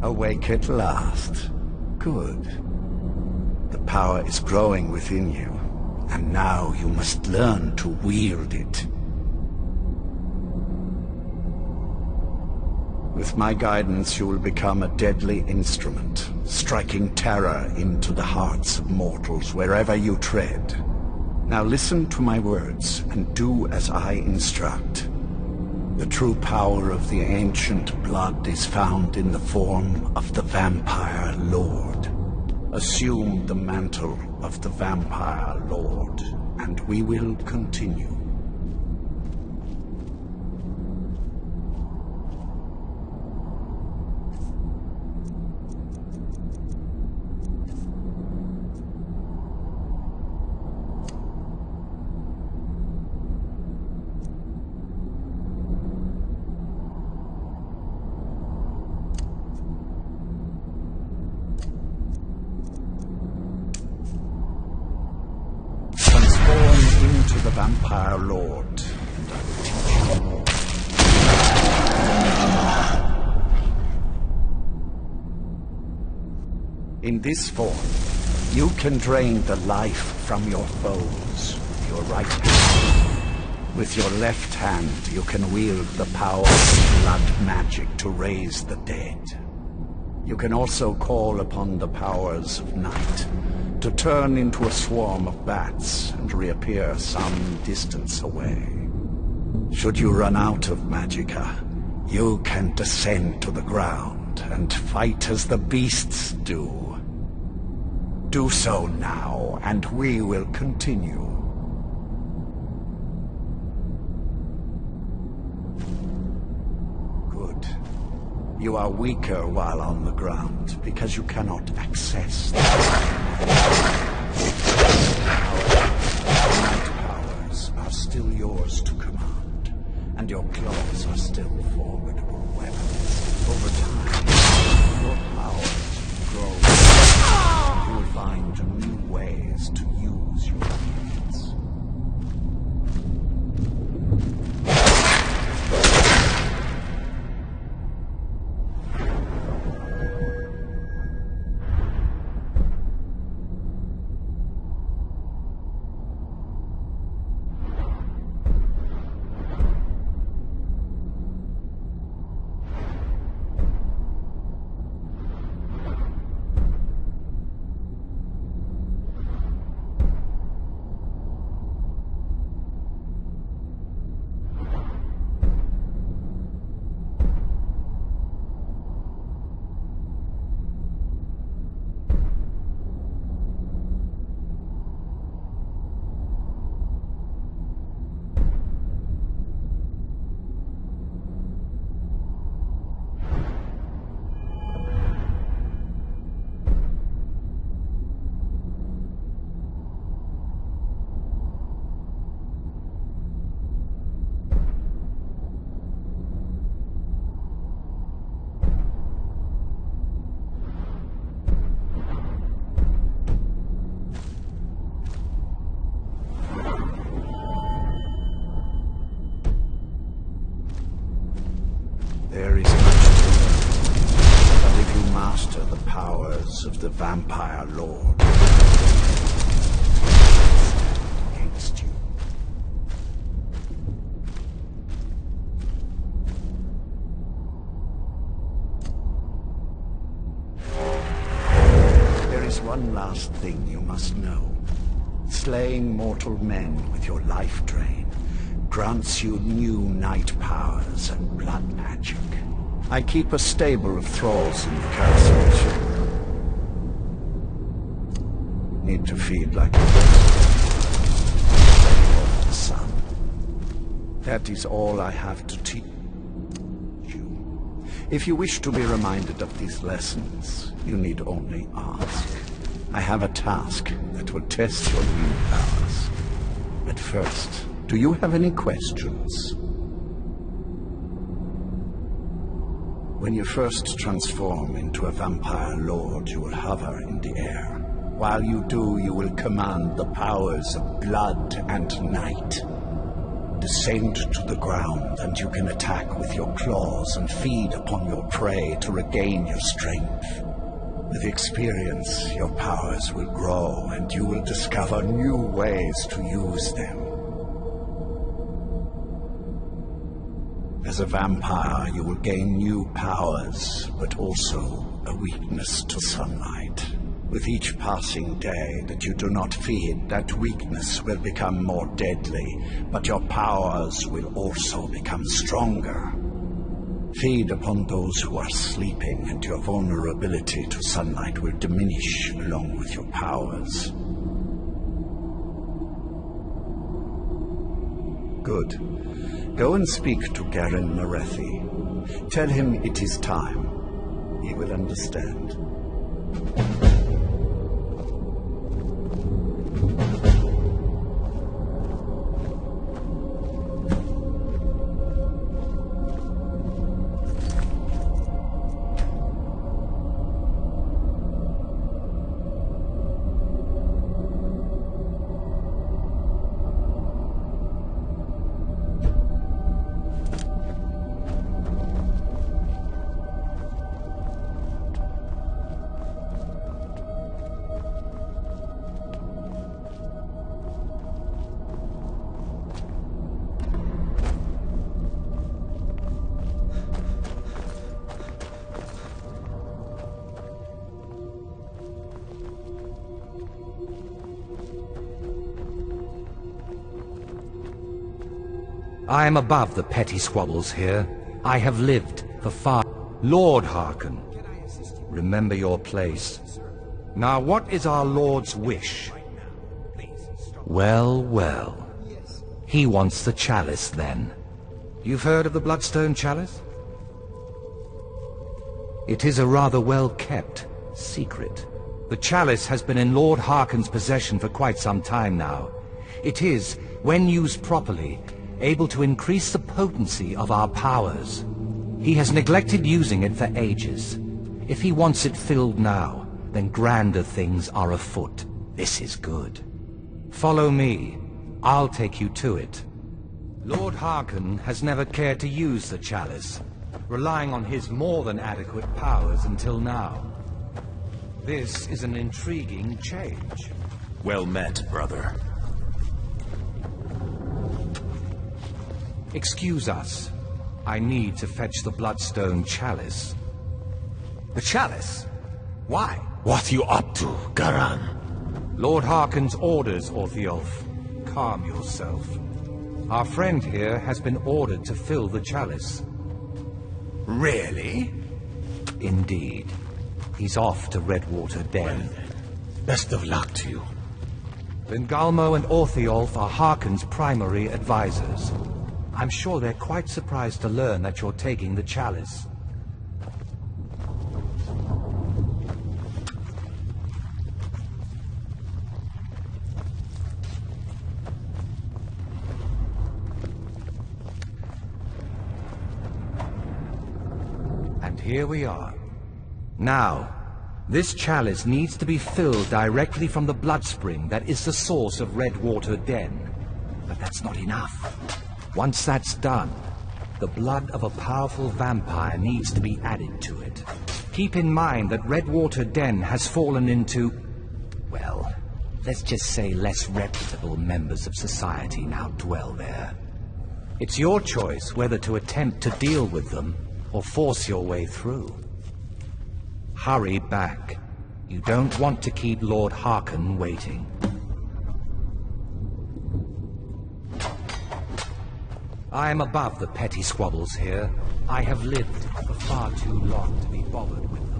Awake at last. Good. The power is growing within you, and now you must learn to wield it. With my guidance, you will become a deadly instrument, striking terror into the hearts of mortals wherever you tread. Now listen to my words, and do as I instruct. The true power of the ancient blood is found in the form of the Vampire Lord. Assume the mantle of the Vampire Lord, and we will continue. Into the Vampire Lord, and I will teach you more. In this form, you can drain the life from your foes with your right hand. With your left hand, you can wield the power of blood magic to raise the dead. You can also call upon the powers of night to turn into a swarm of bats and reappear some distance away. Should you run out of magicka, you can descend to the ground and fight as the beasts do. Do so now, and we will continue. Good. You are weaker while on the ground because you cannot access the night powers are still yours to command, and your claws are still formidable weapons. Over time, your powers grow, and you will find new ways to use your gifts. There is much to learn, but if you master the powers of the Vampire Lord, against you. There is one last thing you must know. Slaying mortal men with your life drain grants you new night powers and blood magic. I keep a stable of thralls in the castle. Need to feed like a the sun. That is all I have to teach you. If you wish to be reminded of these lessons, you need only ask. I have a task that will test your new powers. But first, do you have any questions? When you first transform into a Vampire Lord, you will hover in the air. While you do, you will command the powers of blood and night. descend to the ground, and you can attack with your claws and feed upon your prey to regain your strength. With experience, your powers will grow, and you will discover new ways to use them. As a vampire, you will gain new powers, but also a weakness to sunlight. With each passing day that you do not feed, that weakness will become more deadly, but your powers will also become stronger. Feed upon those who are sleeping, and your vulnerability to sunlight will diminish along with your powers. Good. Go and speak to Garen Marethi. Tell him it is time. He will understand. I am above the petty squabbles here. I have lived for far... Lord Harkon, remember your place. Now what is our Lord's wish? Well, well. He wants the chalice then. You've heard of the Bloodstone Chalice? It is a rather well-kept secret. The chalice has been in Lord Harkon's possession for quite some time now. It is, when used properly, able to increase the potency of our powers. He has neglected using it for ages. If he wants it filled now, then grander things are afoot. This is good. Follow me. I'll take you to it. Lord Harkon has never cared to use the chalice, relying on his more than adequate powers until now. This is an intriguing change. Well met, brother. Excuse us. I need to fetch the Bloodstone Chalice. The chalice? Why? What you up to, Garan? Lord Harkon's orders, Orthiolf. Calm yourself. Our friend here has been ordered to fill the chalice. Really? Indeed. He's off to Redwater Den. Best of luck to you. Lingalmo and Orthiolf are Harkon's primary advisors. I'm sure they're quite surprised to learn that you're taking the chalice. And here we are. Now, this chalice needs to be filled directly from the blood spring that is the source of Redwater Den. But that's not enough. Once that's done, the blood of a powerful vampire needs to be added to it. Keep in mind that Redwater Den has fallen into, well, let's just say less reputable members of society now dwell there. It's your choice whether to attempt to deal with them or force your way through. Hurry back. You don't want to keep Lord Harkon waiting. I am above the petty squabbles here. I have lived for far too long to be bothered with them.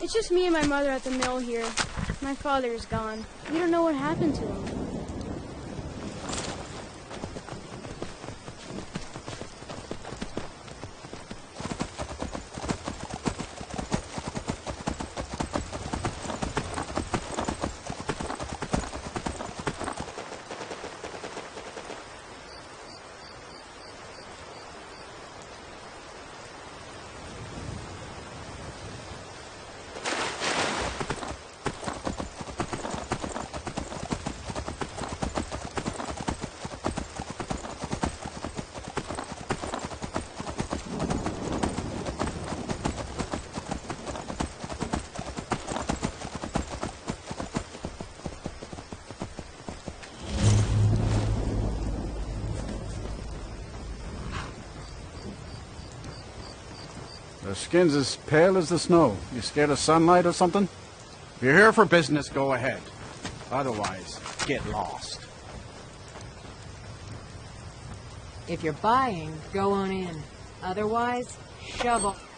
It's just me and my mother at the mill here. My father is gone. We don't know what happened to him. Their skin's as pale as the snow. You scared of sunlight or something? If you're here for business, go ahead. Otherwise, get lost. If you're buying, go on in. Otherwise, shove off.